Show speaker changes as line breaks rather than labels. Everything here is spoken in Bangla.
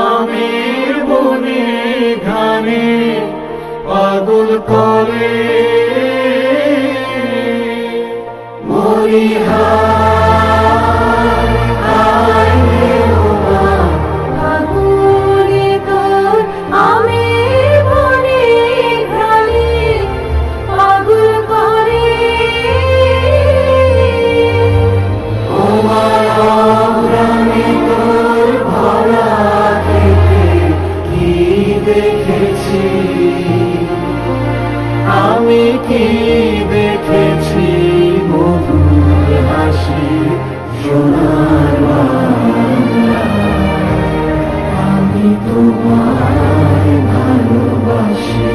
আমের বনে ঘানে পাগল করে মরিহায় আয় রে ওমা
ফাগুনে তোর আমের বনে ঘ্রাণে পাগল করে
ওমা রমরমে তোর ভরা খেতে কি দেখেছি আমি কি দেখেছি মধুর হাসি সোনার বাংলা আমি তোমায় ভালোবাসি